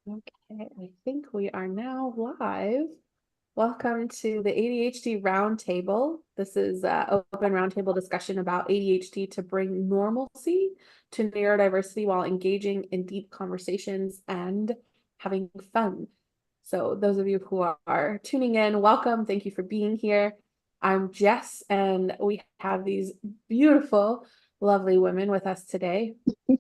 Okay, I think we are now live. Welcome to the ADHD Roundtable. This is an open roundtable discussion about ADHD to bring normalcy to neurodiversity while engaging in deep conversations and having fun. So those of you who are tuning in, welcome. Thank you for being here. I'm Jess, and we have these beautiful, lovely women with us today.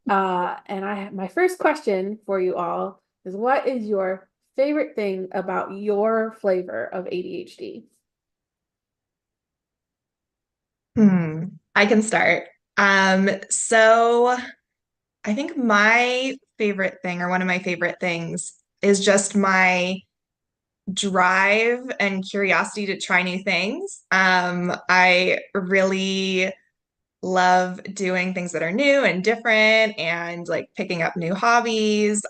My first question for you all is, what is your favorite thing about your flavor of ADHD? I can start. So I think my favorite thing, or one of my favorite things, is just my drive and curiosity to try new things. I really love doing things that are new and different and like picking up new hobbies.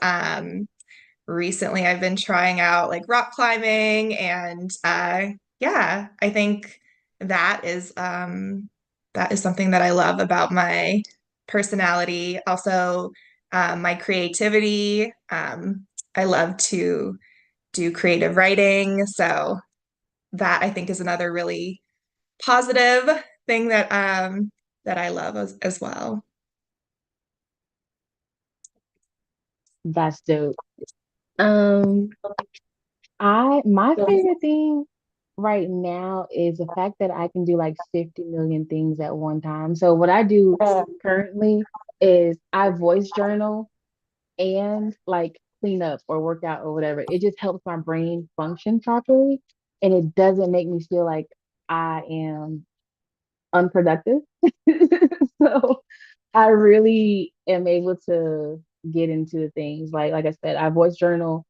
Recently I've been trying out like rock climbing and yeah, I think that is that is something that I love about my personality. Also, my creativity. I love to do creative writing, so that I think is another really positive thing that I love as well. That's dope. Um, my favorite thing right now is the fact that I can do like 50 million things at one time. So what I do currently is I voice journal and like clean up or work out or whatever. It just helps my brain function properly and it doesn't make me feel like I am unproductive. So I really am able to get into the things like I said, I voice journal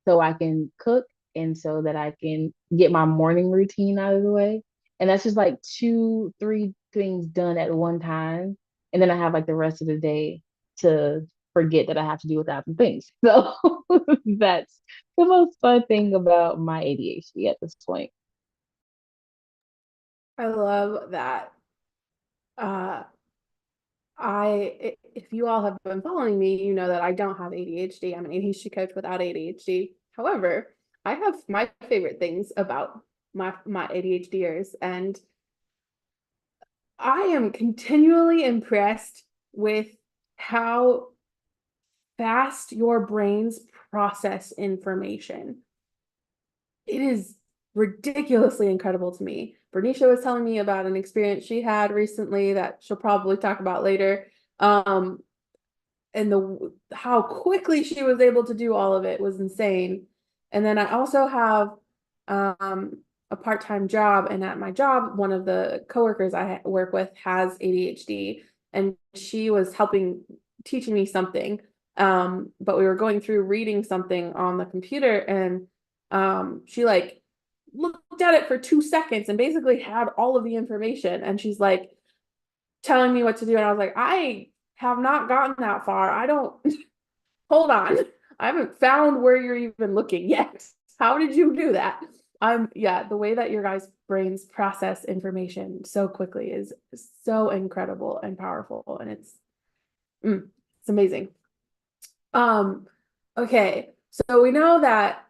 so I can cook and so that I can get my morning routine out of the way. And that's just like two, three things done at one time. And then I have like the rest of the day to forget that I have to do 1,000 things. So that's the most fun thing about my ADHD at this point. I love that. Uh, if you all have been following me, you know that I don't have ADHD. I'm an ADHD coach without ADHD. However, I have my favorite things about my ADHDers, and I am continually impressed with how fast your brains process information. It is ridiculously incredible to me. Bernicia was telling me about an experience she had recently that she'll probably talk about later. And the how quickly she was able to do all of it was insane. And then I also have a part-time job, and at my job, one of the coworkers I work with has ADHD, and she was helping teaching me something. But we were going through reading something on the computer, and she like looked at it for 2 seconds and basically had all of the information, and she's like telling me what to do, and I was like, I have not gotten that far. I don't hold on. I haven't found where you're even looking yet. How did you do that? Yeah, the way that your guys' brains process information so quickly is so incredible and powerful, and it's amazing. Um, okay, so we know that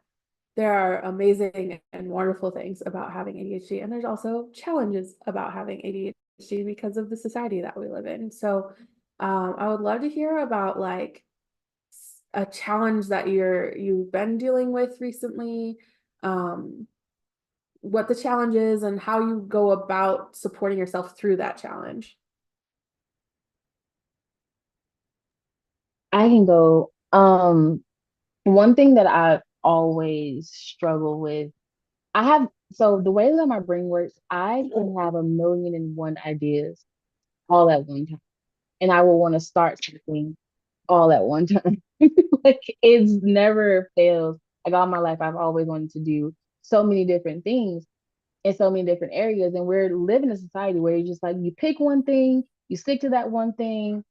there are amazing and wonderful things about having ADHD, and there's also challenges about having ADHD because of the society that we live in. So, I would love to hear about like a challenge that you've been dealing with recently, um, what the challenge is, and how you go about supporting yourself through that challenge. I can go. One thing that I always struggle with, I have, so the way that my brain works, I can have a million and one ideas all at one time. And I will want to start something all at one time. Like it's never fails. Like all my life, I've always wanted to do so many different things in so many different areas. And we're living in a society where you just like, you pick one thing, you stick to that one thing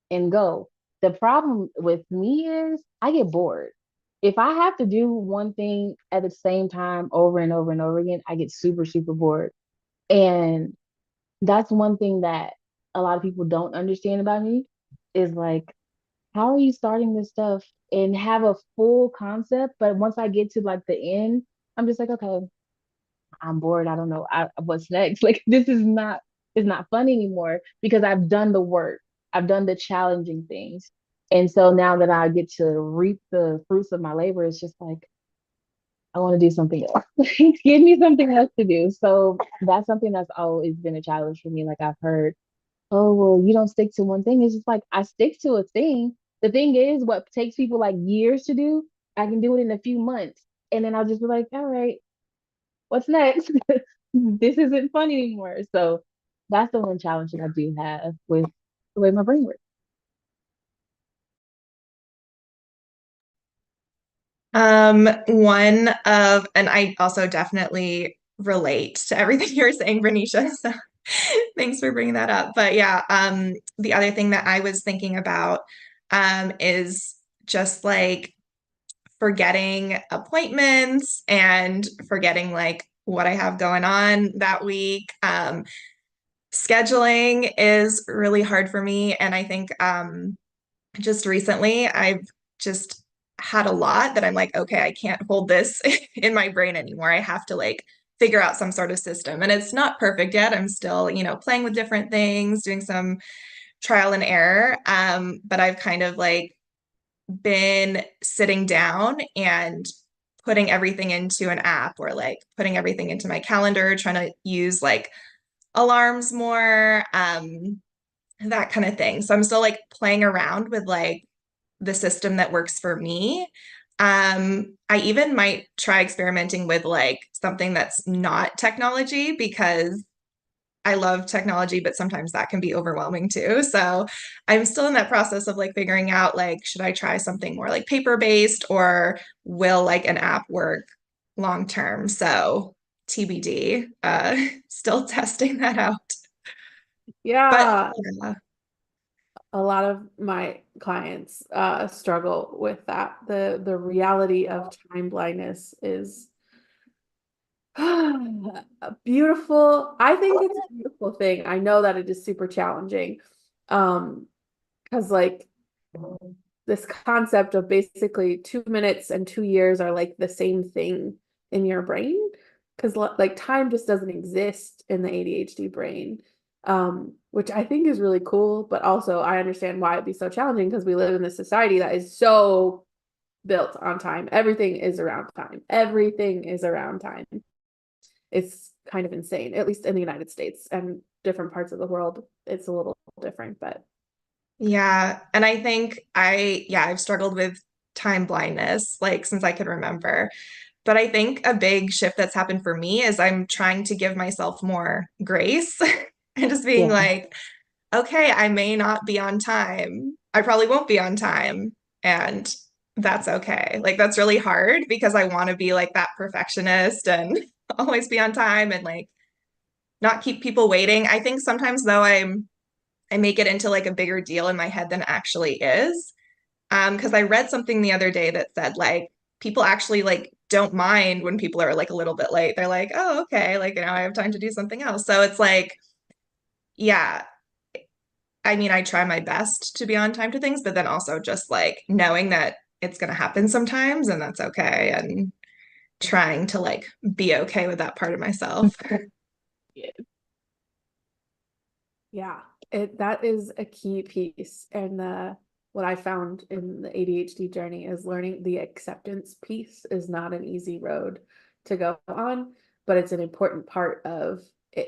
and go. The problem with me is I get bored. If I have to do one thing at the same time over and over and over again, I get super, super bored. And that's one thing that a lot of people don't understand about me is like how are you starting this stuff and have a full concept? But once I get to like the end, I'm just like, okay, I'm bored. I don't know what's next. Like this is not it's not fun anymore because I've done the work. I've done the challenging things. And so now that I get to reap the fruits of my labor, it's just like I want to do something else. Give me something else to do. So that's something that's always been a challenge for me. Like I've heard, oh, well, you don't stick to one thing. It's just like I stick to a thing. The thing is, what takes people like years to do, I can do it in a few months. And then I'll just be like, all right, what's next? This isn't fun anymore. So that's the one challenge that I do have with the way my brain works. And I also definitely relate to everything you were saying, Breneshia. So thanks for bringing that up. But yeah, the other thing that I was thinking about, is just like forgetting appointments and forgetting like what I have going on that week. Scheduling is really hard for me. And I think, just recently I've just had a lot that I'm like, okay, I can't hold this in my brain anymore. I have to like figure out some sort of system. And it's not perfect yet. I'm still, playing with different things, doing some trial and error. But I've kind of like been sitting down and putting everything into an app or like putting everything into my calendar, trying to use like alarms more, that kind of thing. So I'm still like playing around with like the system that works for me. I even might try experimenting with like something that's not technology because I love technology, but sometimes that can be overwhelming too. So I'm still in that process of like figuring out like, should I try something more like paper-based or will like an app work long term? So TBD, still testing that out. But Yeah, yeah. a lot of my clients struggle with that. The reality of time blindness is beautiful. I think it's a beautiful thing. I know that it is super challenging. Because like this concept of basically 2 minutes and 2 years are like the same thing in your brain. Because like time just doesn't exist in the ADHD brain. Which I think is really cool, but also I understand why it'd be so challenging because we live in this society that is so built on time. Everything is around time. Everything is around time. It's kind of insane, at least in the United States and different parts of the world. It's a little different, but Yeah. And I think I've struggled with time blindness, like since I could remember. But I think a big shift that's happened for me is I'm trying to give myself more grace and just being Yeah. like, okay, I may not be on time. I probably won't be on time. And that's okay. Like, that's really hard because I want to be like that perfectionist and always be on time and like not keep people waiting. I think sometimes though I make it into like a bigger deal in my head than it actually is. Because I read something the other day that said like people actually like don't mind when people are like a little bit late. They're like, oh, okay, like I have time to do something else. So it's like, yeah, I mean, I try my best to be on time to things, but then also just like knowing that it's gonna happen sometimes and that's okay, and trying to like be okay with that part of myself. Yeah. yeah, that is a key piece. And what I found in the ADHD journey is learning the acceptance piece is not an easy road to go on, but it's an important part of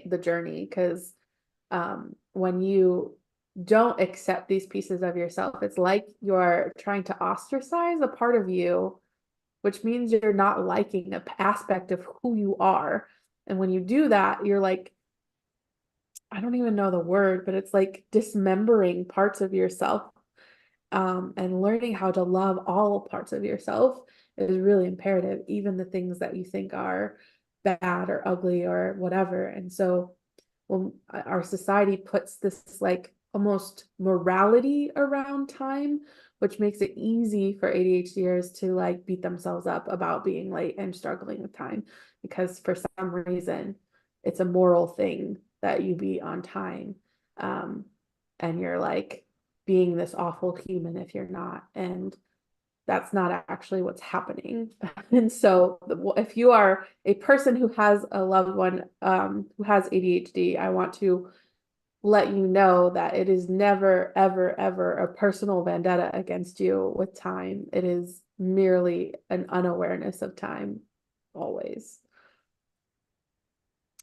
the journey because when you don't accept these pieces of yourself, it's like you're trying to ostracize a part of you, which means you're not liking an aspect of who you are. And when you do that, you're like, I don't even know the word, but it's like dismembering parts of yourself. And learning how to love all parts of yourself is really imperative, even the things that you think are bad or ugly or whatever. And so when our society puts this like almost morality around time, which makes it easy for ADHDers to like beat themselves up about being late and struggling with time because for some reason it's a moral thing that you be on time. Um, and you're like being this awful human if you're not. And that's not actually what's happening. And so if you are a person who has a loved one who has ADHD, I want to let you know that it is never, ever, ever a personal vendetta against you with time. It is merely an unawareness of time, always.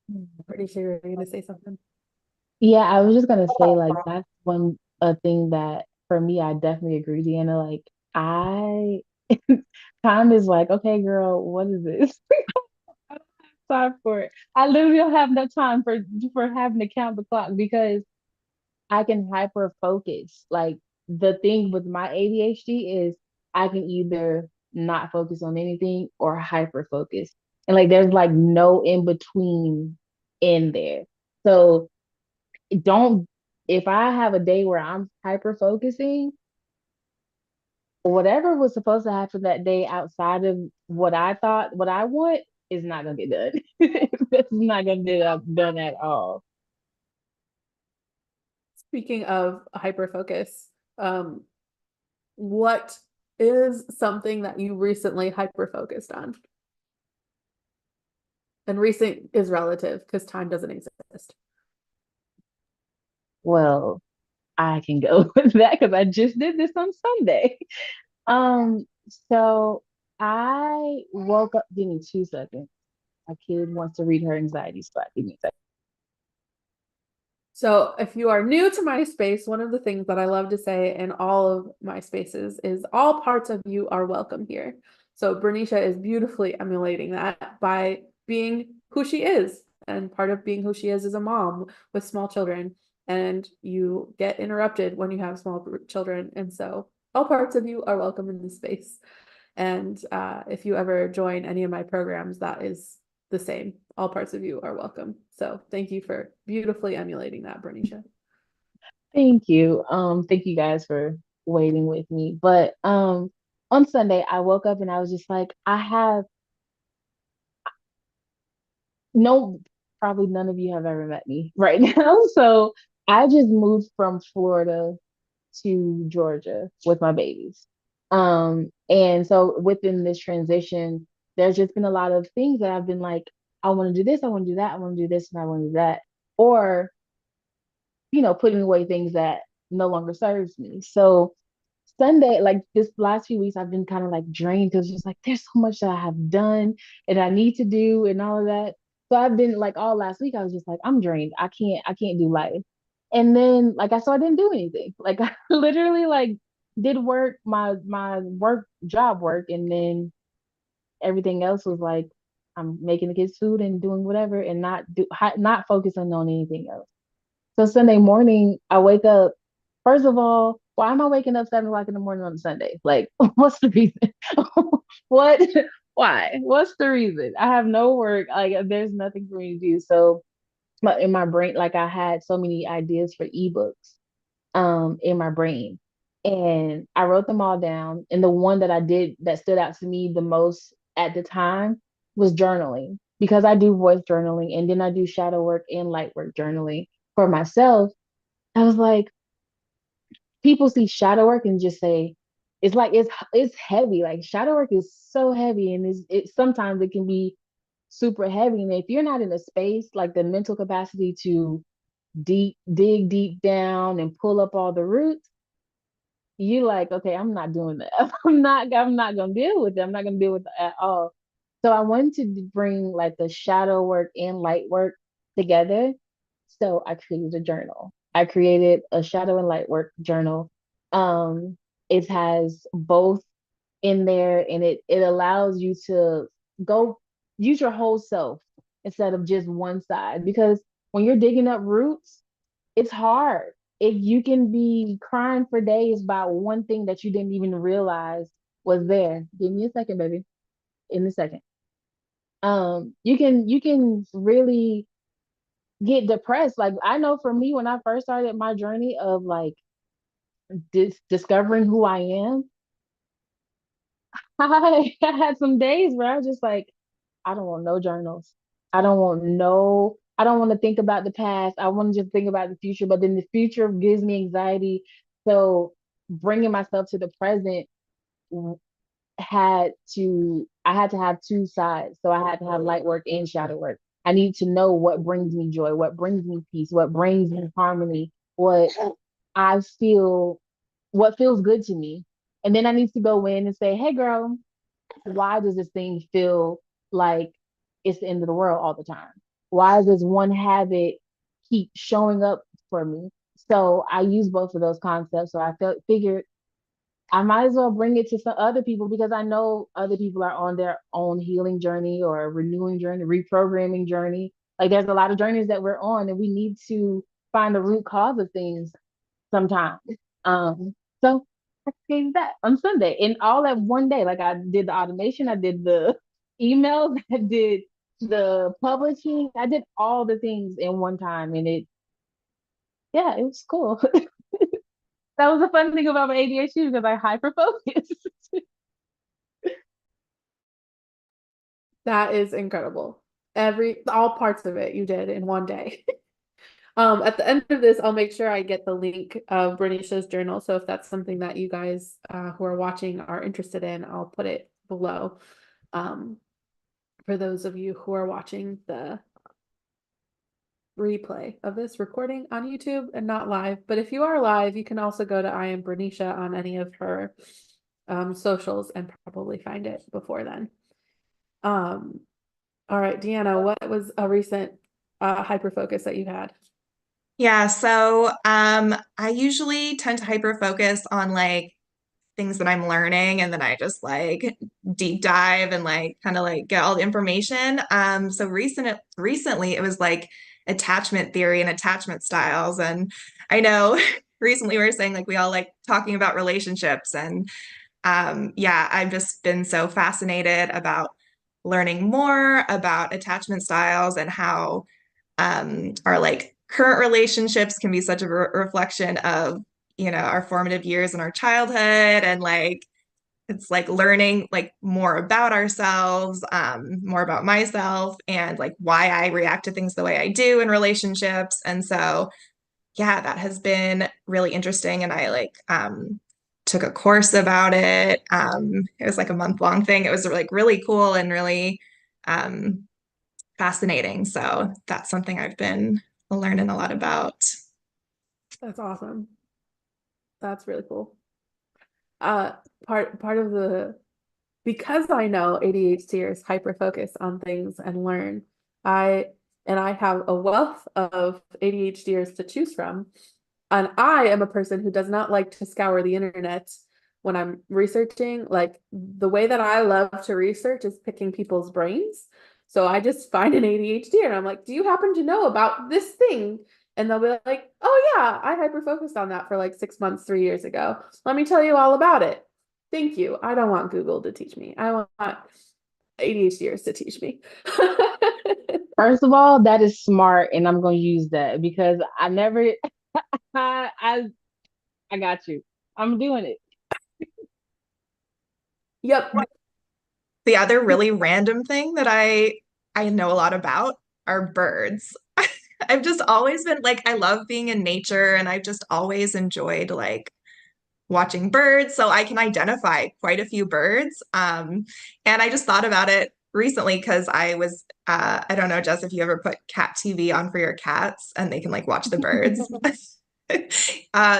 I'm pretty sure you're going to say something. Yeah, I was just gonna say like that's one a thing that for me I definitely agree, Deanna. Like I time is like, okay, girl, what is this? I don't have time for it. I literally don't have enough time for having to count the clock because I can hyper focus. Like the thing with my ADHD is I can either not focus on anything or hyper focus. And like there's like no in between in there. So don't if I have a day where I'm hyper focusing, whatever was supposed to happen that day outside of what I thought, what I want, is not gonna get done. It's not gonna get done at all. Speaking of hyperfocus, what is something that you recently hyperfocused on? And recent is relative because time doesn't exist. Well, I can go with that because I just did this on Sunday. Um, so I woke up, give me 2 seconds. My kid wants to read her anxiety spot. Give me a second. So if you are new to my space, one of the things that I love to say in all of my spaces is all parts of you are welcome here. So Breneshia is beautifully emulating that by being who she is. And part of being who she is a mom with small children. And you get interrupted when you have small children. And so all parts of you are welcome in this space. And if you ever join any of my programs, that is the same. All parts of you are welcome. So thank you for beautifully emulating that, Breneshia. Thank you. Thank you guys for waiting with me. But on Sunday I woke up and I was just like, I have no, probably none of you have ever met me right now. So I just moved from Florida to Georgia with my babies. And so within this transition, there's just been a lot of things that I've been like, I want to do this, I want to do that, I want to do this, and I want to do that. Or, putting away things that no longer serves me. So Sunday, like this last few weeks, I've been kind of like drained because just like there's so much that I have done and I need to do and all of that. So I've been like all last week, I was just like, I'm drained. I can't do life. And then so I didn't do anything. Like I literally like did work, my work job work, and then everything else was like I'm making the kids food and doing whatever and not focusing on anything else. So Sunday morning, I wake up. First of all, why am I waking up 7 o'clock in the morning on a Sunday? Like, what's the reason? What? Why? What's the reason? I have no work. Like, there's nothing for me to do. So, in my brain, like, I had so many ideas for ebooks, in my brain, and I wrote them all down. And the one that I did that stood out to me the most at the time was journaling because I do voice journaling and then I do shadow work and light work journaling for myself. I was like, people see shadow work and just say it's like it's heavy. Like shadow work is so heavy and it sometimes it can be super heavy. And if you're not in a space like the mental capacity to dig deep down and pull up all the roots, you like, okay, I'm not doing that. I'm not gonna deal with it. I'm not gonna deal with it at all. So I wanted to bring like the shadow work and light work together. So I created a journal. I created a shadow and light work journal. Um, it has both in there and it allows you to go use your whole self instead of just one side because when you're digging up roots, it's hard. If you can be crying for days about one thing that you didn't even realize was there. Give me a second, baby. In a second. You can really get depressed. Like I know for me, when I first started my journey of like discovering who I am, I had some days where I was just like, I don't want no journals. I don't want to think about the past. I want to just think about the future. But then the future gives me anxiety So bringing myself to the present I had to have two sides. So I had to have light work and shadow work. I need to know what brings me joy, what brings me peace, what brings me harmony, I feel, what feels good to me. And then I need to go in and say, hey girl, why does this thing feel like it's the end of the world all the time? Why does one habit keep showing up for me? So I use both of those concepts. So figured I might as well bring it to some other people because I know other people are on their own healing journey or renewing journey, reprogramming journey. Like there's a lot of journeys that we're on, and we need to find the root cause of things sometimes. So I created that on Sunday and all at one day. Like I did the automation, I did the emails, I did the publishing, I did all the things in one time, and yeah, it was cool. That was the fun thing about my ADHD because I hyper focus. That is incredible. All parts of it you did in one day. At the end of this, I'll make sure I get the link of Breneshia's journal. So if that's something that you guys who are watching are interested in, I'll put it below. For those of you who are watching the replay of this recording on YouTube and not live. But if you are live, you can also go to I Am Breneshia on any of her socials and probably find it before then. All right, Deanna, what was a recent hyperfocus that you had? Yeah, so I usually tend to hyper focus on like things that I'm learning, and then I just like deep dive and like kind of like get all the information. So recently it was like attachment theory and attachment styles. And I know recently we were saying like we all like talking about relationships, and yeah, I've just been so fascinated about learning more about attachment styles and how our like current relationships can be such a reflection of, you know, our formative years in our childhood, and like it's like learning like more about ourselves, more about myself, and like why I react to things the way I do in relationships. And so yeah, that has been really interesting. And I like took a course about it. It was like a month-long thing. It was like really cool and really fascinating. So that's something I've been learning a lot about. That's awesome. That's really cool. Part of the because I know ADHDers hyper focus on things and learn, I have a wealth of ADHDers to choose from. And I am a person who does not like to scour the internet when I'm researching. Like the way that I love to research is picking people's brains. So I just find an ADHD and I'm like, do you happen to know about this thing? And they'll be like, oh yeah, I hyper focused on that for like 6 months, 3 years ago. Let me tell you all about it. Thank you. I don't want Google to teach me. I want ADHDers to teach me. First of all, that is smart, and I'm going to use that because I never, I, I got you. I'm doing it. Yep. The other really random thing that I know a lot about are birds. I've just always been like, I love being in nature, and I've just always enjoyed like watching birds. So I can identify quite a few birds. And I just thought about it recently because I don't know, Jess, if you ever put cat TV on for your cats and they can like watch the birds.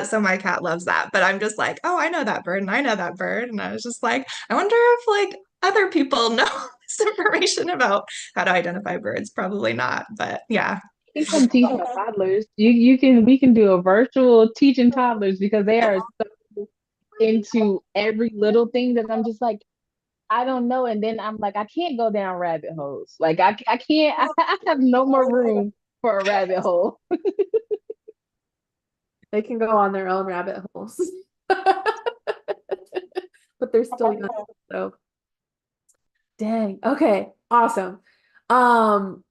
So my cat loves that. But I'm just like, oh, I know that bird and I know that bird. And I was just like, I wonder if like other people know this information about how to identify birds. Probably not. But yeah. You can come teach my toddlers. We can do a virtual teaching toddlers because they are so into every little thing that I'm just like, I don't know. And then I'm like, I can't go down rabbit holes. Like I can't, I have no more room for a rabbit hole. They can go on their own rabbit holes. But they're still young, so dang. Okay, awesome. Um,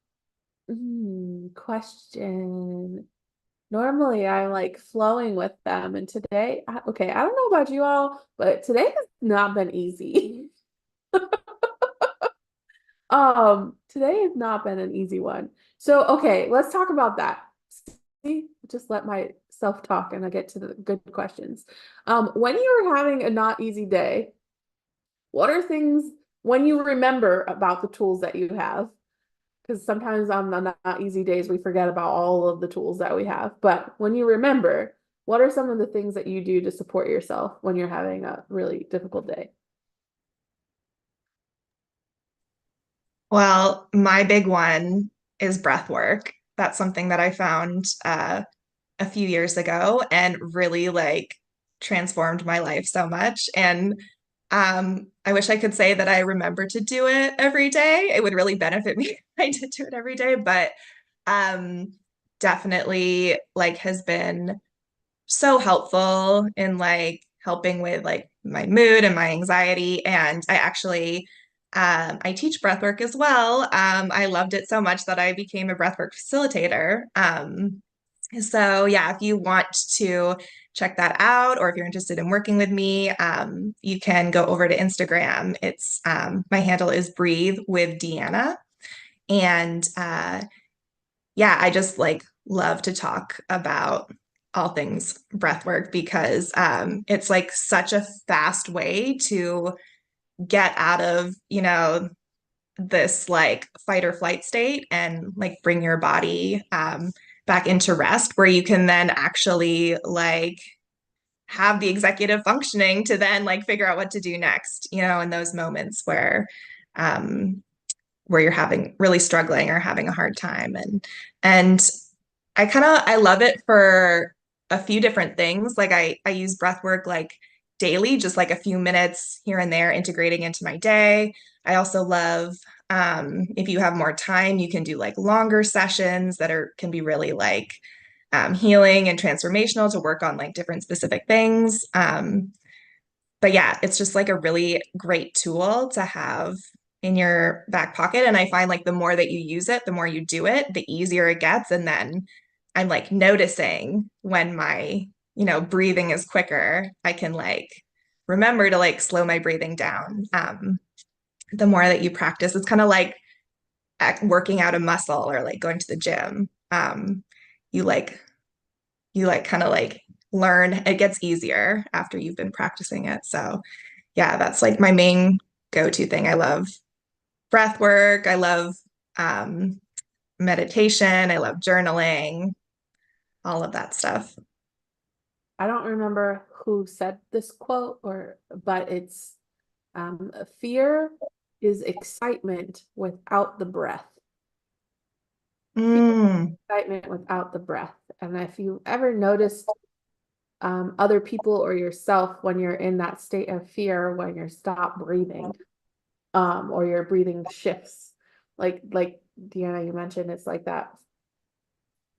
question. Normally I like flowing with them, and today, okay, I don't know about you all, but today has not been easy. Today has not been an easy one. So, okay, let's talk about that. See, just let my self-talk and I get to the good questions. When you're having a not easy day, what are things when you remember about the tools that you have? Because sometimes on the not easy days, we forget about all of the tools that we have. But when you remember, what are some of the things that you do to support yourself when you're having a really difficult day? Well, my big one is breath work. That's something that I found a few years ago and really like transformed my life so much. And I wish I could say that I remember to do it every day. It would really benefit me if I did do it every day, but um, definitely like has been so helpful in like helping with like my mood and my anxiety. And I actually I teach breathwork as well. I loved it so much that I became a breathwork facilitator. So yeah, if you want to check that out, or if you're interested in working with me, you can go over to Instagram. It's my handle is Breathe with Deanna, and yeah, I just like love to talk about all things breath work because it's like such a fast way to get out of, this like fight or flight state and like bring your body back into rest where you can then actually like have the executive functioning to then like figure out what to do next, in those moments um, where you're having really struggling or having a hard time. And I love it for a few different things. Like I use breath work like daily, just like a few minutes here and there integrating into my day. I also love if you have more time, you can do like longer sessions that can be really like healing and transformational to work on like different specific things. But yeah, it's just like a really great tool to have in your back pocket. And I find like the more that you use it, the more you do it, the easier it gets. And then I'm like noticing when my, breathing is quicker, I can like remember to like slow my breathing down. The more that you practice, it's kind of like working out a muscle or like going to the gym. You like, kind of like learn, it gets easier after you've been practicing it. So yeah, that's like my main go-to thing. I love breath work. I love um, meditation. I love journaling, all of that stuff. I don't remember who said this quote but it's fear is excitement without the breath. Mm. Excitement without the breath. And if you ever noticed other people or yourself when you're in that state of fear, when you're stop breathing, or your breathing shifts, like Deanna, you mentioned, it's like that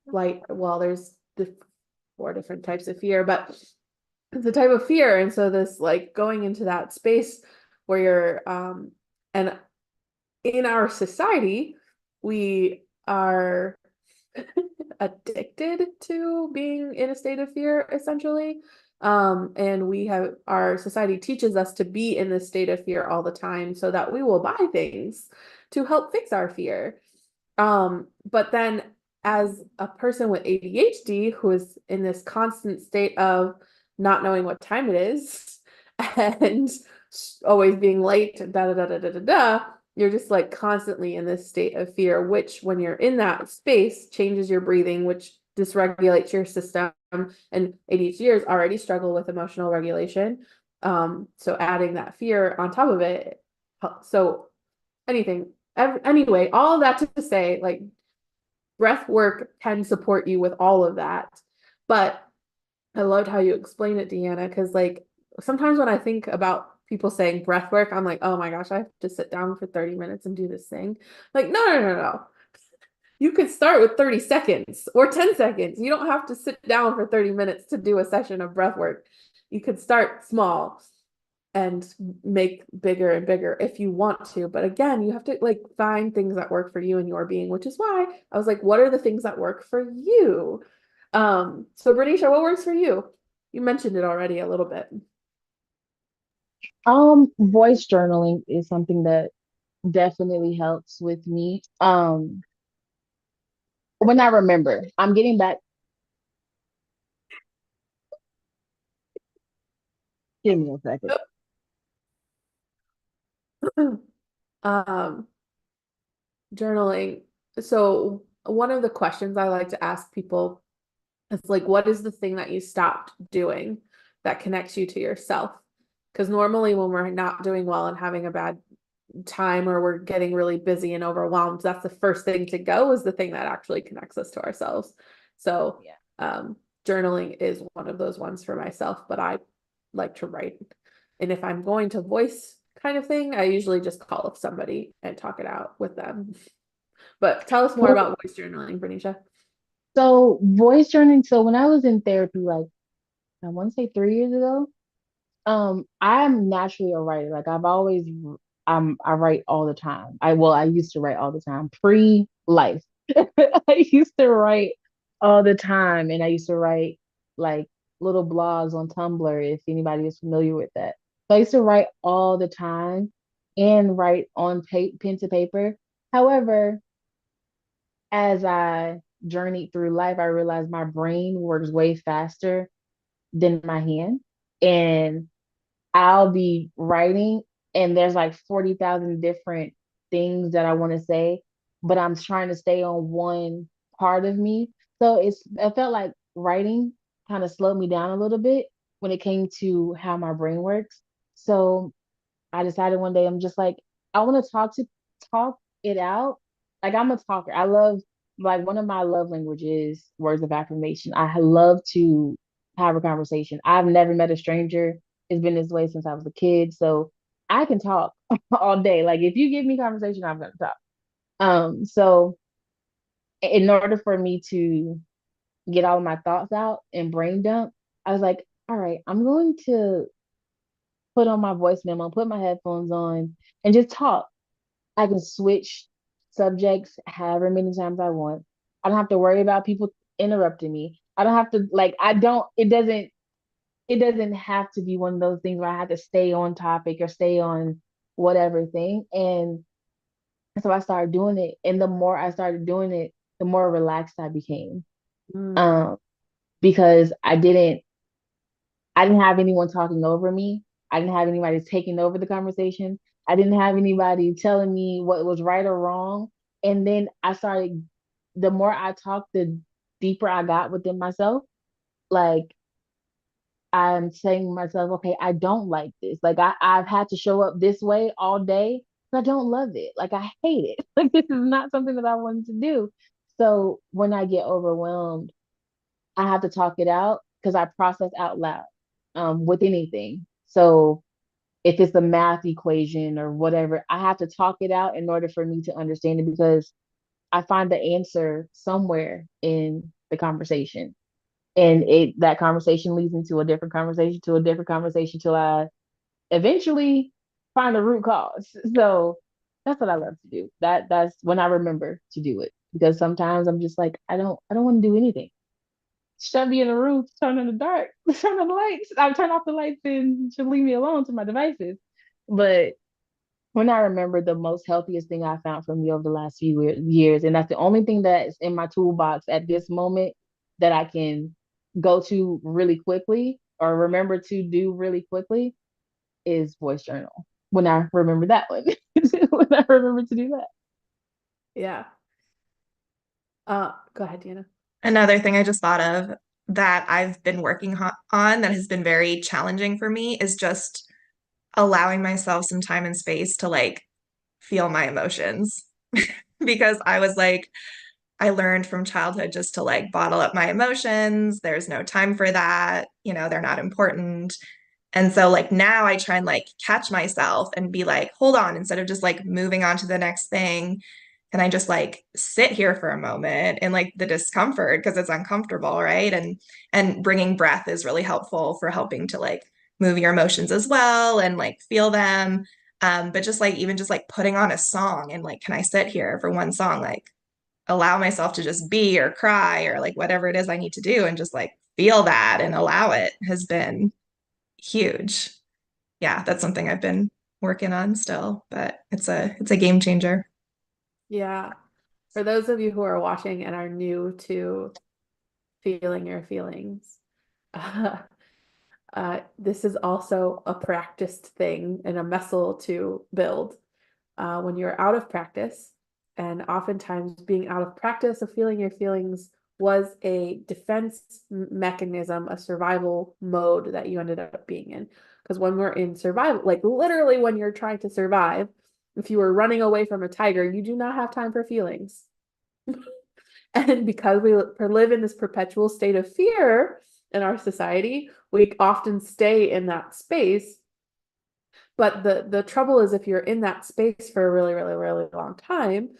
flight. Well, there's the 4 different types of fear, but it's a type of fear. And so this like going into that space where you're and in our society, we are addicted to being in a state of fear, essentially. And we have our society teaches us to be in this state of fear all the time so that we will buy things to help fix our fear. But then as a person with ADHD who is in this constant state of not knowing what time it is and always being late, da da da da da da da, you're just like constantly in this state of fear, which when you're in that space changes your breathing, which dysregulates your system. And ADHDers already struggle with emotional regulation. So adding that fear on top of it. So anyway, all of that to say, like breath work can support you with all of that. But I loved how you explained it, Deanna, because like sometimes when I think about people saying breath work, I'm like, oh my gosh, I have to sit down for 30 minutes and do this thing. Like, no, no, no, no. You could start with 30 seconds or 10 seconds. You don't have to sit down for 30 minutes to do a session of breath work. You could start small and make bigger and bigger if you want to. But again, you have to like find things that work for you and your being, which is why I was like, what are the things that work for you? So Breneshia, what works for you? You mentioned it already a little bit. Voice journaling is something that definitely helps with me. When I remember, I'm getting back. Give me a second. Um, journaling. So one of the questions I like to ask people is like, what is the thing that you stopped doing that connects you to yourself? Because normally when we're not doing well and having a bad time or we're getting really busy and overwhelmed, that's the first thing to go, is the thing that actually connects us to ourselves. So journaling is one of those ones for myself, but I like to write. And if I'm going to voice kind of thing, I usually just call up somebody and talk it out with them. But tell us more about voice journaling, Breneshia. So voice journaling. So when I was in therapy, like I want to say 3 years ago, I'm naturally a writer. Like I've always, I write all the time. I used to write all the time pre-life. I used to write all the time, and I used to write like little blogs on Tumblr, if anybody is familiar with that. So I used to write all the time and write on pen to paper. However, as I journeyed through life, I realized my brain works way faster than my hand. And I'll be writing and there's like 40,000 different things that I want to say, but I'm trying to stay on one part of me. So I felt like writing kind of slowed me down a little bit when it came to how my brain works. So I decided one day I'm just like, I want to talk it out. Like I'm a talker. I love, like, one of my love languages, words of affirmation. I love to have a conversation. I've never met a stranger. It's been this way since I was a kid. So I can talk all day. Like if you give me conversation, I'm gonna talk. So in order for me to get all of my thoughts out and brain dump, I was like, all right, I'm going to put on my voice memo, put my headphones on, and just talk. I can switch subjects however many times I want. I don't have to worry about people interrupting me. I don't have to like I don't it doesn't have to be one of those things where I have to stay on topic or stay on whatever thing. And so I started doing it. And the more I started doing it, the more relaxed I became. Mm. Um, because I didn't have anyone talking over me. I didn't have anybody taking over the conversation. I didn't have anybody telling me what was right or wrong. And then the more I talked, the deeper I got within myself. Like I'm saying to myself, okay, I don't like this. Like I've had to show up this way all day, but I don't love it. Like I hate it. Like this is not something that I wanted to do. So when I get overwhelmed, I have to talk it out because I process out loud with anything. So if it's a math equation or whatever, I have to talk it out in order for me to understand it because I find the answer somewhere in the conversation. And that conversation leads into a different conversation to a different conversation till I eventually find the root cause. So that's what I love to do. That's when I remember to do it. Because sometimes I'm just like, I don't want to do anything. Shut me in a room, turn on the dark, turn on the lights. I turn off the lights and should leave me alone to my devices. But when I remember the most healthiest thing I found from me over the last few years, and that's the only thing that's in my toolbox at this moment that I can go to really quickly or remember to do really quickly is voice journal. When I remember that one, when I remember to do that. Yeah. Go ahead, Deanna. Another thing I just thought of that I've been working on that has been very challenging for me is just allowing myself some time and space to like feel my emotions. Because I was like, I learned from childhood just to like bottle up my emotions. There's no time for that. You know, they're not important. And so like now I try and like catch myself and be like, hold on, instead of just like moving on to the next thing. And I just like sit here for a moment in like the discomfort because it's uncomfortable, right? And bringing breath is really helpful for helping to like move your emotions as well and like feel them. But just like even just like putting on a song and like, can I sit here for one song? Like allow myself to just be or cry or like whatever it is I need to do and just like feel that and allow it has been huge. Yeah, that's something I've been working on still, but it's a game changer. Yeah. For those of you who are watching and are new to feeling your feelings, this is also a practiced thing and a muscle to build. When you're out of practice, and oftentimes being out of practice of feeling your feelings was a defense mechanism, a survival mode that you ended up being in. Because when we're in survival, like literally when you're trying to survive, if you were running away from a tiger, you do not have time for feelings. And because we live in this perpetual state of fear in our society, we often stay in that space. But the trouble is if you're in that space for a really, really, really long time,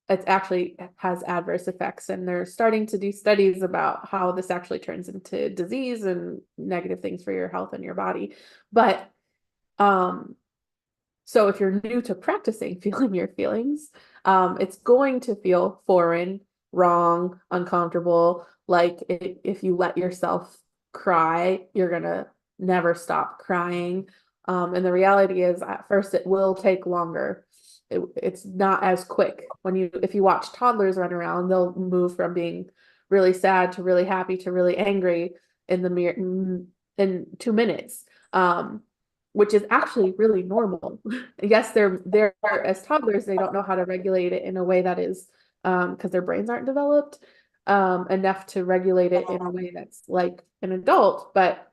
it actually has adverse effects. And they're starting to do studies about how this actually turns into disease and negative things for your health and your body. But so if you're new to practicing feeling your feelings, it's going to feel foreign, wrong, uncomfortable. Like if you let yourself cry, you're gonna never stop crying. And the reality is, at first, it will take longer. It's not as quick. If you watch toddlers run around, they'll move from being really sad to really happy to really angry in 2 minutes. Which is actually really normal. Yes, they're as toddlers, they don't know how to regulate it in a way that is because their brains aren't developed enough to regulate it in a way that's like an adult. But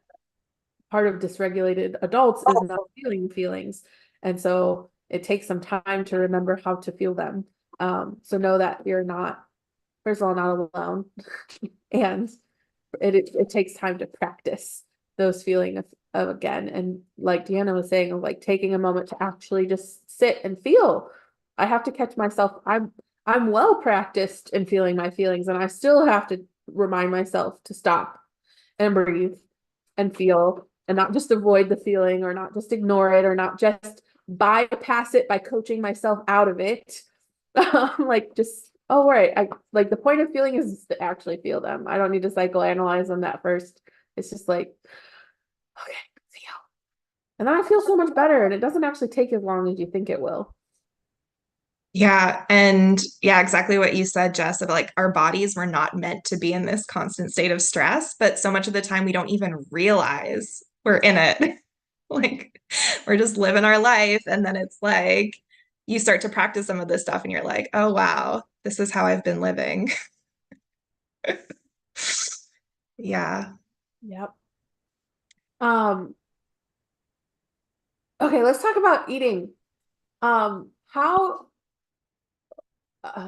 part of dysregulated adults is not feeling feelings. And so it takes some time to remember how to feel them. So know that you're not, first of all, not alone. And it takes time to practice those feelings of again. And like Deanna was saying, of like taking a moment to actually just sit and feel. I have to catch myself. I'm well practiced in feeling my feelings, and I still have to remind myself to stop and breathe and feel and not just avoid the feeling or not just ignore it or not just bypass it by coaching myself out of it. Like just, oh right, I like the point of feeling is to actually feel them. I don't need to psychoanalyze them at first. It's just like, okay, feel. And then I feel so much better, and it doesn't actually take as long as you think it will. Yeah. And yeah, exactly what you said, Jess, of like our bodies were not meant to be in this constant state of stress, but so much of the time we don't even realize we're in it. Like we're just living our life. And then it's like you start to practice some of this stuff and you're like, oh, wow, this is how I've been living. Yeah. Yep. Um, okay, let's talk about eating. How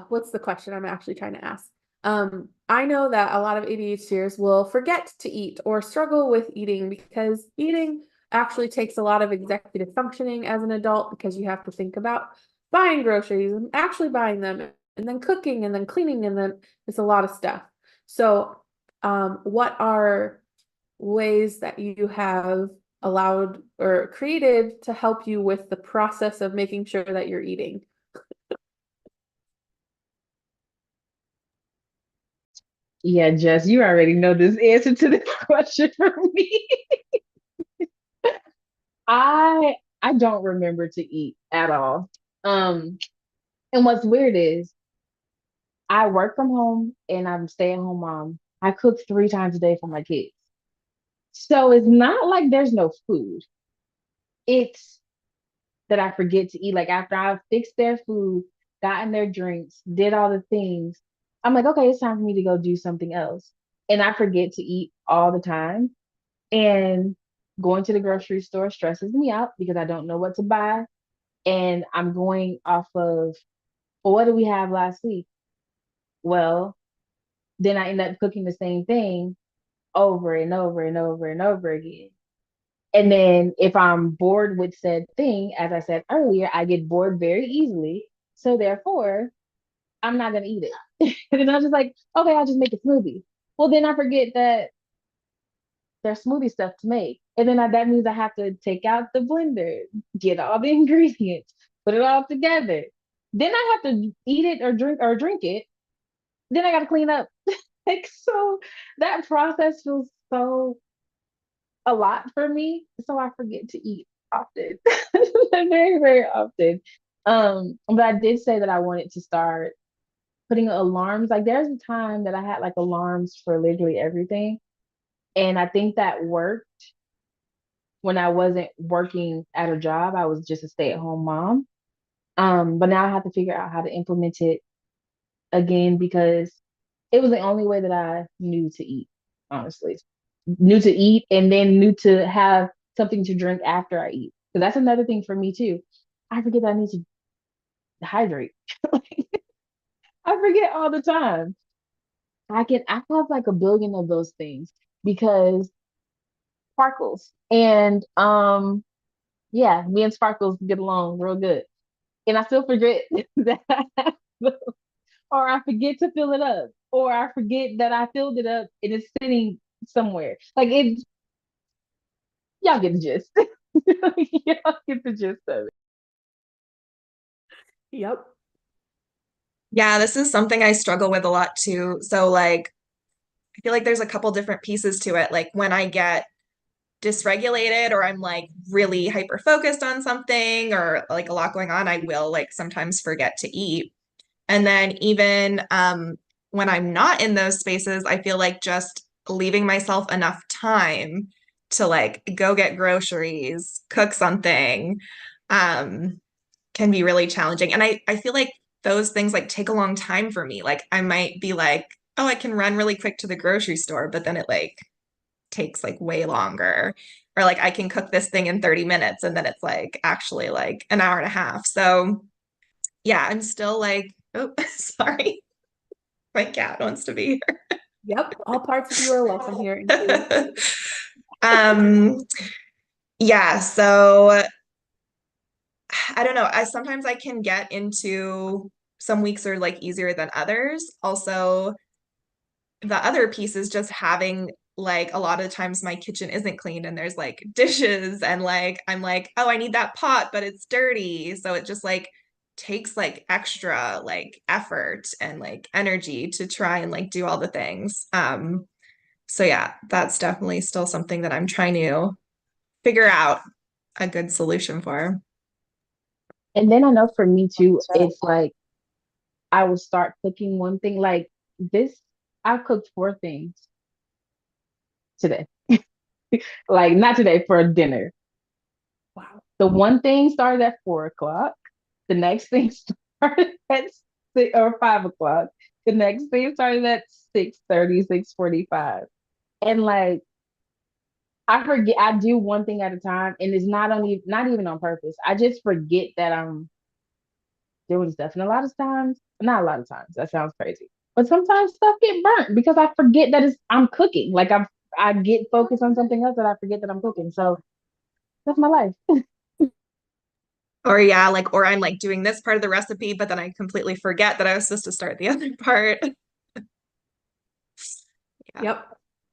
what's the question I'm actually trying to ask? I know that a lot of ADHDers will forget to eat or struggle with eating because eating actually takes a lot of executive functioning as an adult because you have to think about buying groceries and actually buying them and then cooking and then cleaning and then it's a lot of stuff. So, what are ways that you have allowed or created to help you with the process of making sure that you're eating? Yeah, Jess, you already know this answer to this question for me. I I don't remember to eat at all. Um, and what's weird is I work from home and I'm stay-at-home mom. I cook 3 times a day for my kids. So it's not like there's no food. It's that I forget to eat. Like after I've fixed their food, gotten their drinks, did all the things, I'm like, okay, it's time for me to go do something else. And I forget to eat all the time. And going to the grocery store stresses me out because I don't know what to buy. And I'm going off of, well, what did we have last week? Well, then I end up cooking the same thing over and over and over and over again. And then if I'm bored with said thing, as I said earlier, I get bored very easily. So therefore, I'm not gonna eat it. And then I'm just like, okay, I'll just make a smoothie. Well, then I forget that there's smoothie stuff to make. And then that means I have to take out the blender, get all the ingredients, put it all together. Then I have to eat it or drink it. Then I gotta clean up. Like so that process feels so a lot for me. So I forget to eat often. Very, very often. But I did say that I wanted to start putting alarms. Like there's a time that I had like alarms for literally everything. And I think that worked when I wasn't working at a job. I was just a stay-at-home mom. But now I have to figure out how to implement it again because it was the only way that I knew to eat, honestly. Knew to eat and then knew to have something to drink after I eat. Because that's another thing for me too. I forget that I need to hydrate. I forget all the time. I have like a billion of those things because Sparkles. And yeah, me and Sparkles get along real good. And I still forget that or I forget to fill it up, or I forget that I filled it up and it's sitting somewhere. Like it, y'all get the gist. Y'all get the gist of it. Yep. Yeah, this is something I struggle with a lot too. So like I feel like there's a couple different pieces to it. Like when I get dysregulated or I'm like really hyper focused on something or like a lot going on, I will like sometimes forget to eat. And then even when I'm not in those spaces, I feel like just leaving myself enough time to like go get groceries, cook something, can be really challenging. And I feel like those things like take a long time for me. Like I might be like, oh, I can run really quick to the grocery store, but then it like takes like way longer. Or like I can cook this thing in 30 minutes and then it's like actually like an hour and a half. So yeah, I'm still like, oh, sorry. My cat wants to be Yep. All parts of you are welcome here, including. here. um, yeah, so I don't know. I sometimes I can get into some weeks are like easier than others. Also, the other piece is just having like a lot of times my kitchen isn't clean and there's like dishes and like I'm like, oh, I need that pot, but it's dirty. So it just like takes like extra like effort and like energy to try and like do all the things. So yeah, that's definitely still something that I'm trying to figure out a good solution for. And then I know for me too, it's like I will start cooking one thing like this. I cooked four things today. Like not today for dinner. Wow. The one thing started at 4 o'clock. The next thing started at 5 o'clock. The next thing started at 6:30, 6:45. And like I forget I do one thing at a time and it's not even on purpose. I just forget that I'm doing stuff. And a lot of times, not a lot of times, that sounds crazy. But sometimes stuff get burnt because I forget that I'm cooking. Like I get focused on something else that I forget that I'm cooking. So that's my life. Or yeah, like or I'm like doing this part of the recipe, but then I completely forget that I was supposed to start the other part. Yeah, Yep.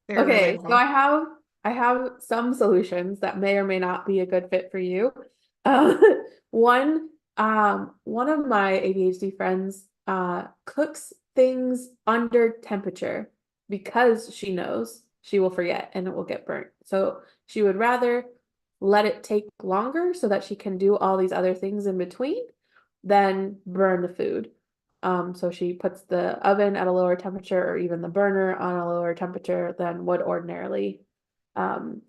very Okay, so relatable. I have some solutions that may or may not be a good fit for you. Uh, one of my ADHD friends cooks things under temperature because she knows she will forget and it will get burnt. So she would rather let it take longer so that she can do all these other things in between than burn the food. So she puts the oven at a lower temperature or even the burner on a lower temperature than would ordinarily um,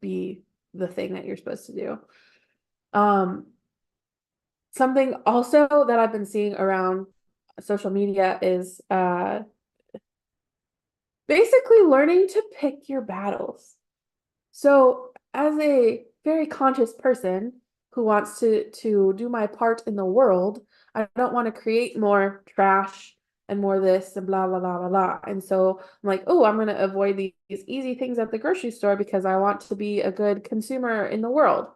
be the thing that you're supposed to do. Um, Something also that I've been seeing around social media is basically learning to pick your battles. So, as a very conscious person who wants to do my part in the world, I don't want to create more trash and more this and blah blah blah blah blah. And so I'm like, oh, I'm going to avoid these easy things at the grocery store because I want to be a good consumer in the world.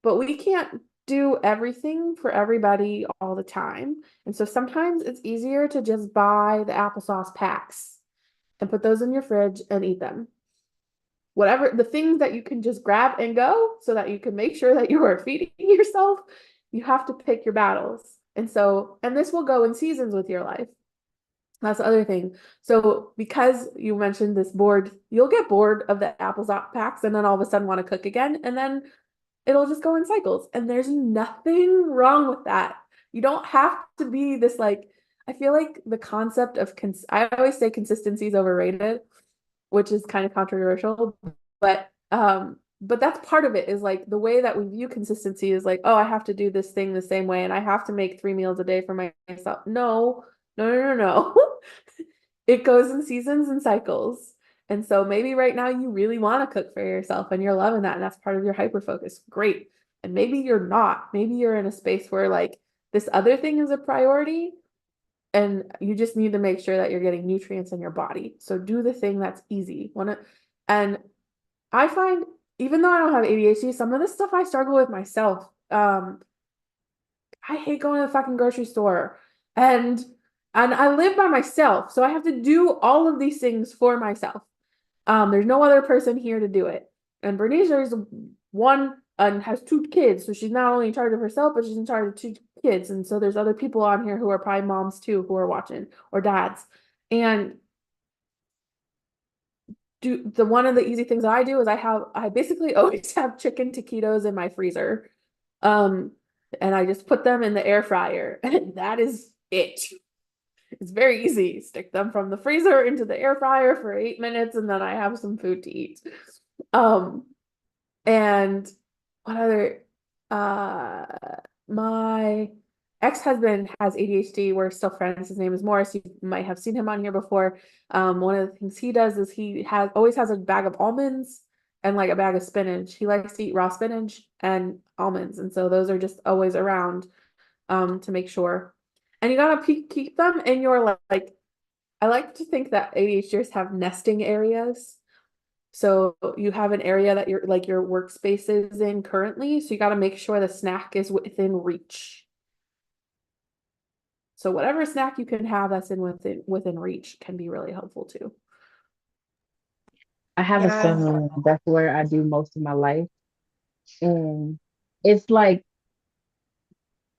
But we can't do everything for everybody all the time. And so sometimes it's easier to just buy the applesauce packs and put those in your fridge and eat them. Whatever the things that you can just grab and go so that you can make sure that you are feeding yourself, you have to pick your battles. And so, and this will go in seasons with your life. That's the other thing. So because you mentioned this board, you'll get bored of the applesauce packs and then all of a sudden want to cook again. And then it'll just go in cycles. And there's nothing wrong with that. You don't have to be this like, I feel like the concept of I always say consistency is overrated, which is kind of controversial, but that's part of it is like the way that we view consistency is like, oh, I have to do this thing the same way and I have to make 3 meals a day for myself. No, no, no, no, no. It goes in seasons and cycles. And so maybe right now you really want to cook for yourself and you're loving that and that's part of your hyper focus. Great. And maybe you're not. Maybe you're in a space where like this other thing is a priority and you just need to make sure that you're getting nutrients in your body. So do the thing that's easy. And I find even though I don't have ADHD, some of this stuff I struggle with myself. I hate going to the fucking grocery store. And I live by myself, so I have to do all of these things for myself. There's no other person here to do it. And Breneshia is one and has 2 kids, so she's not only in charge of herself, but she's in charge of 2 kids. And so there's other people on here who are probably moms too, who are watching or dads. And one of the easy things that I do is I basically always have chicken taquitos in my freezer. Um, and I just put them in the air fryer, and that is it. It's very easy. Stick them from the freezer into the air fryer for 8 minutes, and then I have some food to eat. And what other uh my ex-husband has ADHD. We're still friends. His name is Morris. You might have seen him on here before. One of the things he does is he always has a bag of almonds and like a bag of spinach. He likes to eat raw spinach and almonds, and so those are just always around to make sure. And you gotta keep them in your like. I like to think that ADHDers have nesting areas. So you have an area that your workspace is in currently. So you got to make sure the snack is within reach. So whatever snack you can have that's within reach can be really helpful too. I have a Yeah. son. That's where I do most of my life. And it's like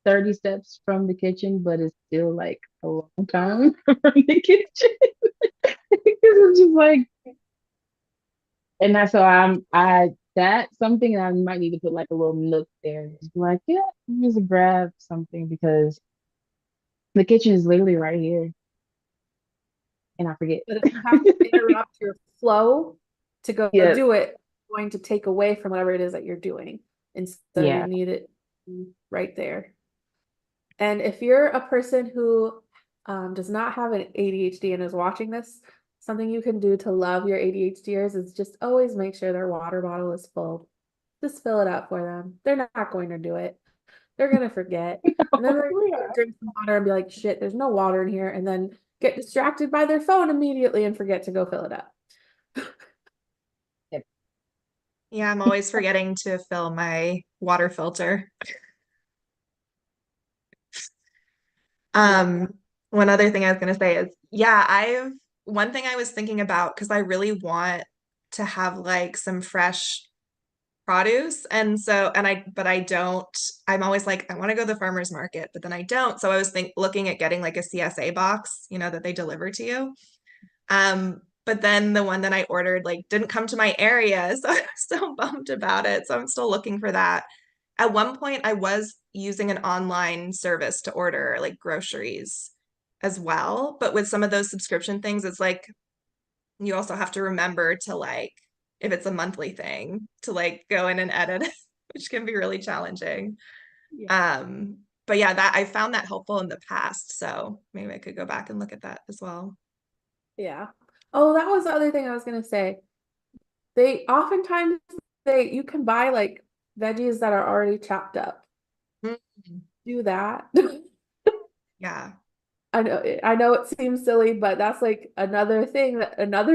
30 steps from the kitchen, but it's still like a long time from the kitchen. Because it's just like, and that's so that's something I might need to put like a little nook there. Just be like, yeah, just grab something because the kitchen is literally right here. And I forget. But if you have to interrupt your flow to go Yeah. do it, it's going to take away from whatever it is that you're doing. And so you Yeah. need it right there. And if you're a person who does not have an ADHD and is watching this, something you can do to love your ADHDers is just always make sure their water bottle is full. Just fill it up for them. They're not going to do it. They're going to forget. And then they're going to drink some water and be like, shit, there's no water in here. And then get distracted by their phone immediately and forget to go fill it up. Yeah, I'm always forgetting to fill my water filter. Yeah. One other thing I was going to say is, yeah, one thing I was thinking about because I really want to have like some fresh produce. But I don't, I'm always like, I want to go to the farmer's market, but then I don't. So I was looking at getting like a CSA box, that they deliver to you. But then the one that I ordered like didn't come to my area. So I was so bummed about it. So I'm still looking for that. At one point, I was using an online service to order like groceries as well. But with some of those subscription things, it's like you also have to remember to like, if it's a monthly thing, to like go in and edit, which can be really challenging. Yeah. But yeah, that I found that helpful in the past. So maybe I could go back and look at that as well. Yeah. Oh, that was the other thing I was going to say. They oftentimes you can buy like veggies that are already chopped up. Mm-hmm. Do that. Yeah. I know it seems silly, but that's like another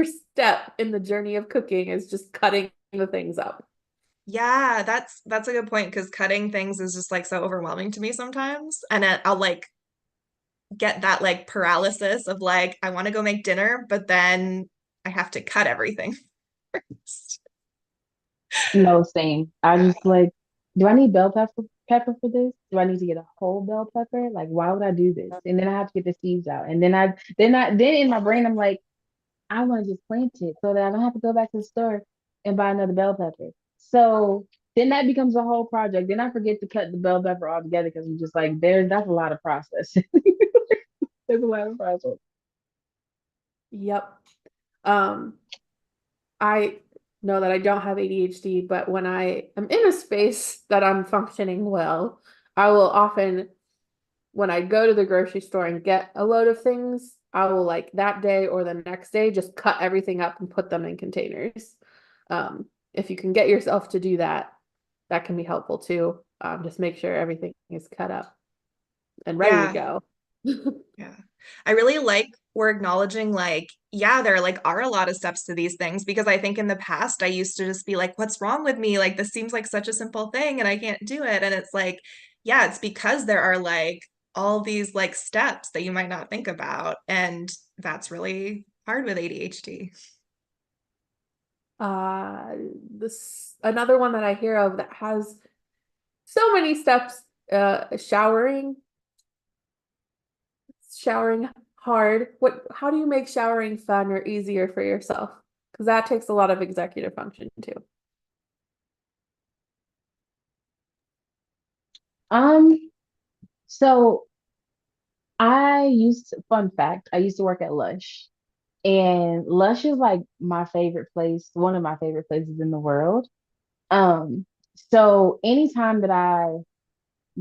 step in the journey of cooking is just cutting the things up. Yeah, that's a good point because cutting things is just like so overwhelming to me sometimes. And I'll like get that like paralysis of like I want to go make dinner, but then I have to cut everything first. No, same. I just like, do I need bell pepper for this? Do I need to get a whole bell pepper? Like, why would I do this? And then I have to get the seeds out. And then in my brain, I'm like, I want to just plant it so that I don't have to go back to the store and buy another bell pepper. So then that becomes a whole project. Then I forget to cut the bell pepper altogether because I'm just like, that's a lot of process. There's a lot of problems. Yep. Um, I know that I don't have ADHD, but when I am in a space that I'm functioning well, I will often, when I go to the grocery store and get a load of things, I will like that day or the next day just cut everything up and put them in containers. If you can get yourself to do that, that can be helpful too. Just make sure everything is cut up and ready to Yeah. go. Yeah. I really like we're acknowledging like, yeah, there like are a lot of steps to these things because I think in the past I used to just be like, what's wrong with me? Like this seems like such a simple thing and I can't do it. And it's like, yeah, it's because there are like all these like steps that you might not think about. And that's really hard with ADHD. Uh, this another one that I hear of that has so many steps, showering. Showering hard. How do you make showering fun or easier for yourself? Because that takes a lot of executive function too. Um, so fun fact, I used to work at Lush. And Lush is like my favorite place, one of my favorite places in the world. Um, so anytime that I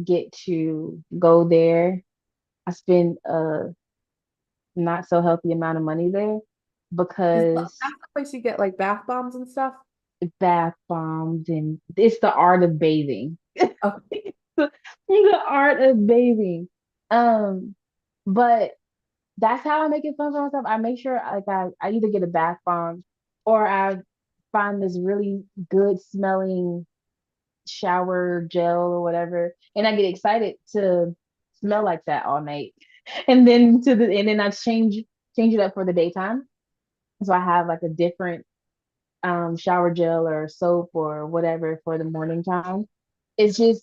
get to go there, I spend a not so healthy amount of money there That's because the place you get like bath bombs and stuff? bath bombs and it's the art of bathing. Okay. The art of bathing. Um, but that's how I make it fun for myself. I make sure like I either get a bath bomb or I find this really good smelling shower gel or whatever, and I get excited to smell like that all night. And then I change it up for the daytime. So I have like a different shower gel or soap or whatever for the morning time. It's just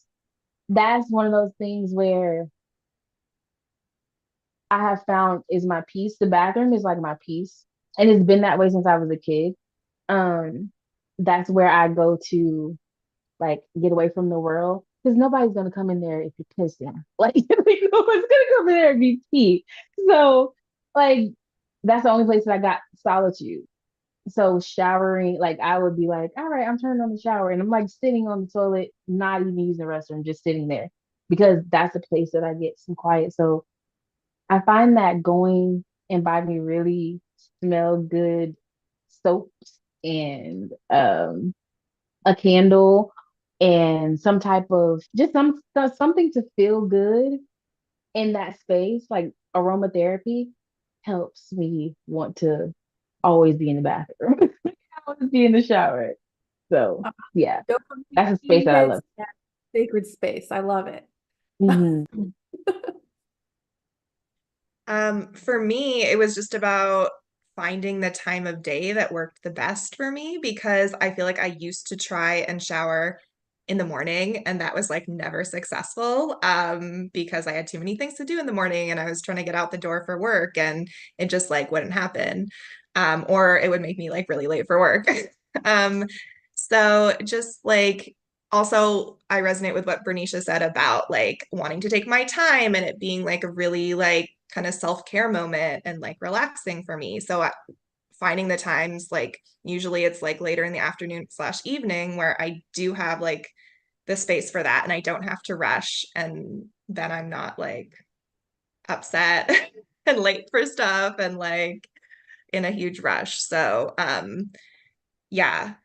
that's one of those things where I have found is my peace. The bathroom is like my peace. And it's been that way since I was a kid. Um, that's where I go to like get away from the world. Because nobody's gonna come in there if you're pissing. Like no one's gonna come in there and be pee. So like that's the only place that I got solitude. So showering, like I would be like, all right, I'm turning on the shower. And I'm like sitting on the toilet, not even using the restroom, just sitting there. Because that's a place that I get some quiet. So I find that going and buy me really smell good soaps and a candle and some type of just something to feel good in that space, like aromatherapy, helps me want to always be in the bathroom. Always be in the shower. So Uh, yeah, that's a space Dopamine that I love. hits that sacred space. I love it. Mhm. For me, it was just about finding the time of day that worked the best for me because I feel like I used to try and shower in the morning and that was like never successful because I had too many things to do in the morning and I was trying to get out the door for work and it just like wouldn't happen. Or it would make me like really late for work. Um, so just like also I resonate with what Bernicia said about like wanting to take my time and it being like a really like kind of self-care moment and like relaxing for me. So finding the times like usually it's like later in the afternoon slash evening where I do have like the space for that and I don't have to rush and then I'm not like upset and late for stuff and like in a huge rush. So yeah,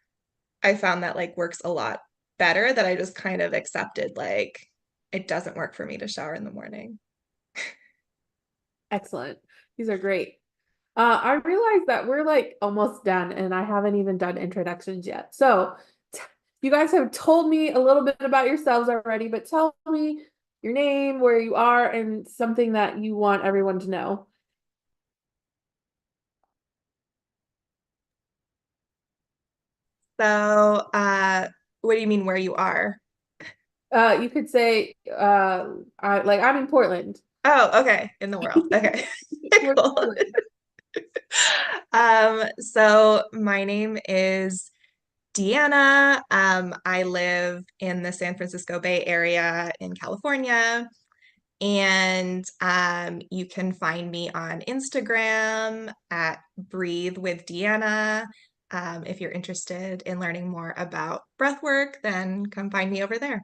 I found that like works a lot better that I just kind of accepted like it doesn't work for me to shower in the morning. Excellent. These are great. I realize that we're like almost done and I haven't even done introductions yet. So you guys have told me a little bit about yourselves already, but tell me your name, where you are, and something that you want everyone to know. So what do you mean where you are? You could say, I'm in Portland. Oh, okay, in the world. Okay. We're in Cool. Portland. So my name is Deanna. I live in the San Francisco Bay Area in California. And you can find me on Instagram at Breathe with Deanna. If you're interested in learning more about breathwork, then come find me over there.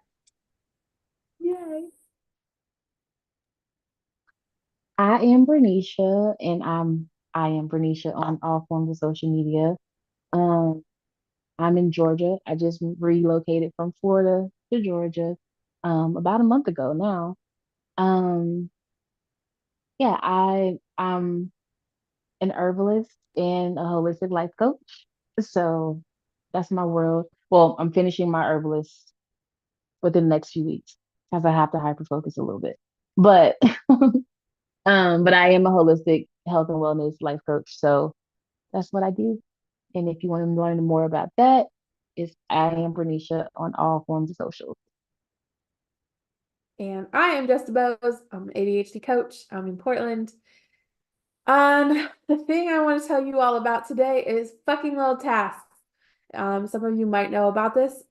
Yay. I am Breneshia, and I am Breneshia on all forms of social media. Um, I'm in Georgia. I just relocated from Florida to Georgia about a month ago now. Um, yeah, I'm an herbalist and a holistic life coach. So that's my world. Well, I'm finishing my herbalist within the next few weeks because I have to hyper focus a little bit. But but I am a holistic health and wellness life coach. So that's what I do. And if you want to learn more about that, it's I am Bernicia on all forms of social. And I am Jess Bose. I'm an ADHD coach. I'm in Portland. The thing I want to tell you all about today is fucking little tasks. Some of you might know about this.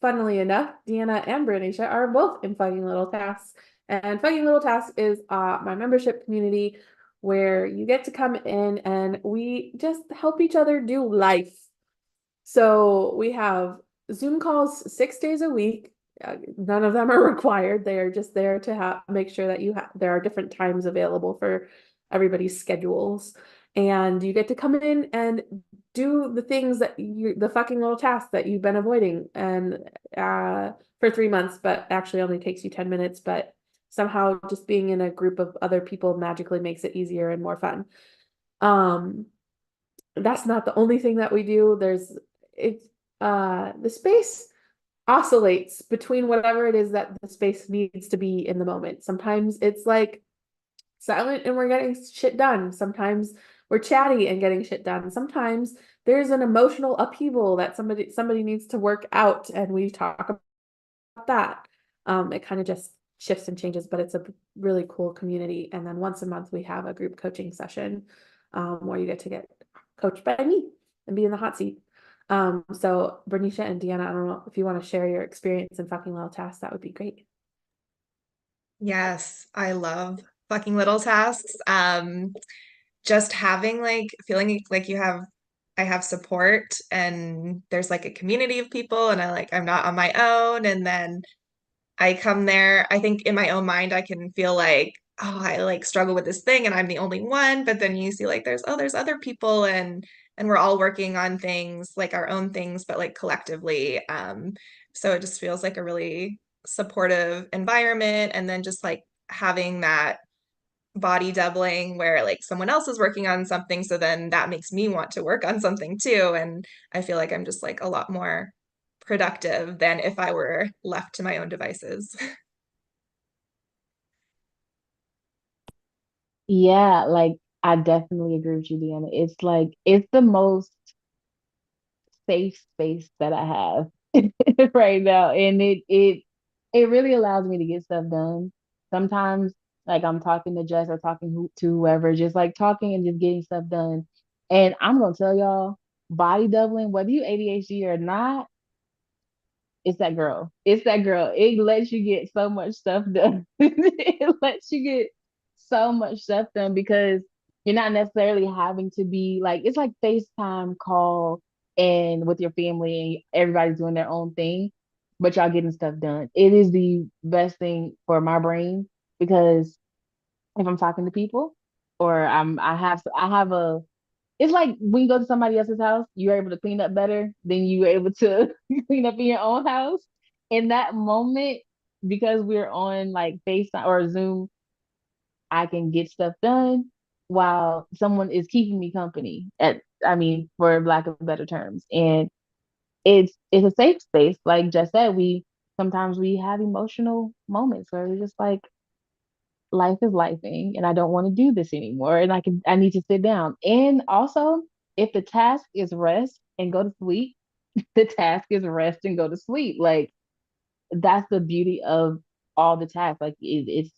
Funnily enough, Deanna and Breneshia are both in Fucking Little Tasks. And Fucking Little Tasks is my membership community where you get to come in and we just help each other do life. So we have Zoom calls 6 days a week. None of them are required. They are just there to make sure that there are different times available for everybody's schedules. And you get to come in and do the things the fucking little tasks that you've been avoiding and for 3 months, but actually only takes you 10 minutes. But somehow just being in a group of other people magically makes it easier and more fun. That's not the only thing that we do. The space oscillates between whatever it is that the space needs to be in the moment. Sometimes it's like silent and we're getting shit done. Sometimes we're chatty and getting shit done. Sometimes there's an emotional upheaval that somebody needs to work out and we talk about that. It kind of just shifts and changes, but it's a really cool community. And then once a month we have a group coaching session where you get to get coached by me and be in the hot seat. So Bernicia and Deanna, I don't know if you want to share your experience in fucking little tasks, that would be great. Yes, I love fucking little tasks. Just having like feeling like I have support and there's like a community of people and I'm not on my own. And then I come there, I think in my own mind, I can feel like, oh, I like struggle with this thing and I'm the only one. But then you see like there's other people and we're all working on things like our own things, but like collectively. So it just feels like a really supportive environment. And then just like having that body doubling where like someone else is working on something. So then that makes me want to work on something too. And I feel like I'm just like a lot more productive than if I were left to my own devices. Yeah, like I definitely agree with you, Deanna. It's like it's the most safe space that I have right now. And it really allows me to get stuff done. Sometimes like I'm talking to Jess or talking to whoever, just like talking and just getting stuff done. And I'm gonna tell y'all, body doubling, whether you ADHD or not, it's that girl. It's that girl. It lets you get so much stuff done. It lets you get so much stuff done because you're not necessarily having to be like it's like FaceTime call and with your family and everybody's doing their own thing, but y'all getting stuff done. It is the best thing for my brain because if I'm talking to people or I have a it's like when you go to somebody else's house, you're able to clean up better than you're able to clean up in your own house. In that moment, because we're on like FaceTime or Zoom, I can get stuff done while someone is keeping me company for lack of better terms. And it's a safe space. Like Jess said, we sometimes we have emotional moments where we're just like, life is lifing and I don't want to do this anymore. And I need to sit down. And also, if the task is rest and go to sleep, the task is rest and go to sleep. Like that's the beauty of all the tasks. Like it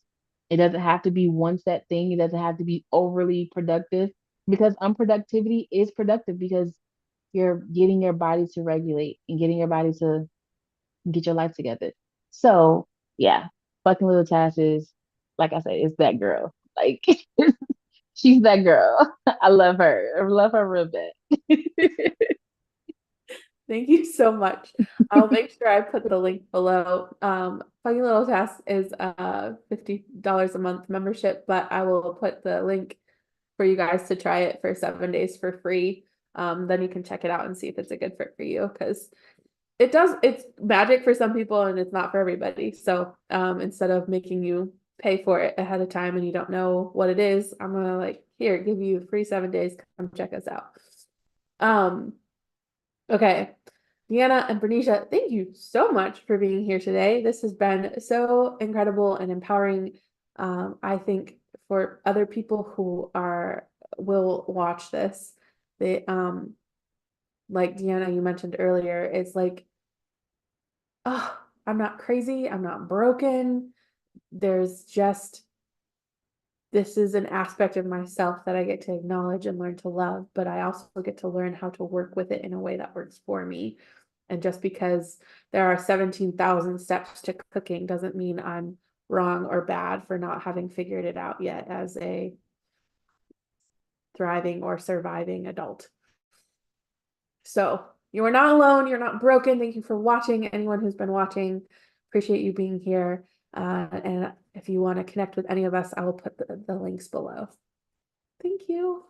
doesn't have to be one set thing. It doesn't have to be overly productive because unproductivity is productive because you're getting your body to regulate and getting your body to get your life together. So yeah, fucking little Tash is, like I said, it's that girl. Like she's that girl. I love her. I love her real bad. Thank you so much. I'll make sure I put the link below. Funny Little Task is a $50 a month membership, but I will put the link for you guys to try it for 7 days for free. Then you can check it out and see if it's a good fit for you, because it's magic for some people and it's not for everybody. So instead of making you pay for it ahead of time and you don't know what it is, I'm gonna like, here, give you free 7 days, come check us out. Okay. Deanna and Breneshia, thank you so much for being here today. This has been so incredible and empowering. I think for other people who will watch this, they like Deanna, you mentioned earlier, it's like, oh, I'm not crazy, I'm not broken. There's just this is an aspect of myself that I get to acknowledge and learn to love, but I also get to learn how to work with it in a way that works for me. And just because there are 17,000 steps to cooking doesn't mean I'm wrong or bad for not having figured it out yet as a thriving or surviving adult. So you are not alone. You're not broken. Thank you for watching. Anyone who's been watching, appreciate you being here. And if you want to connect with any of us, I will put the links below. Thank you.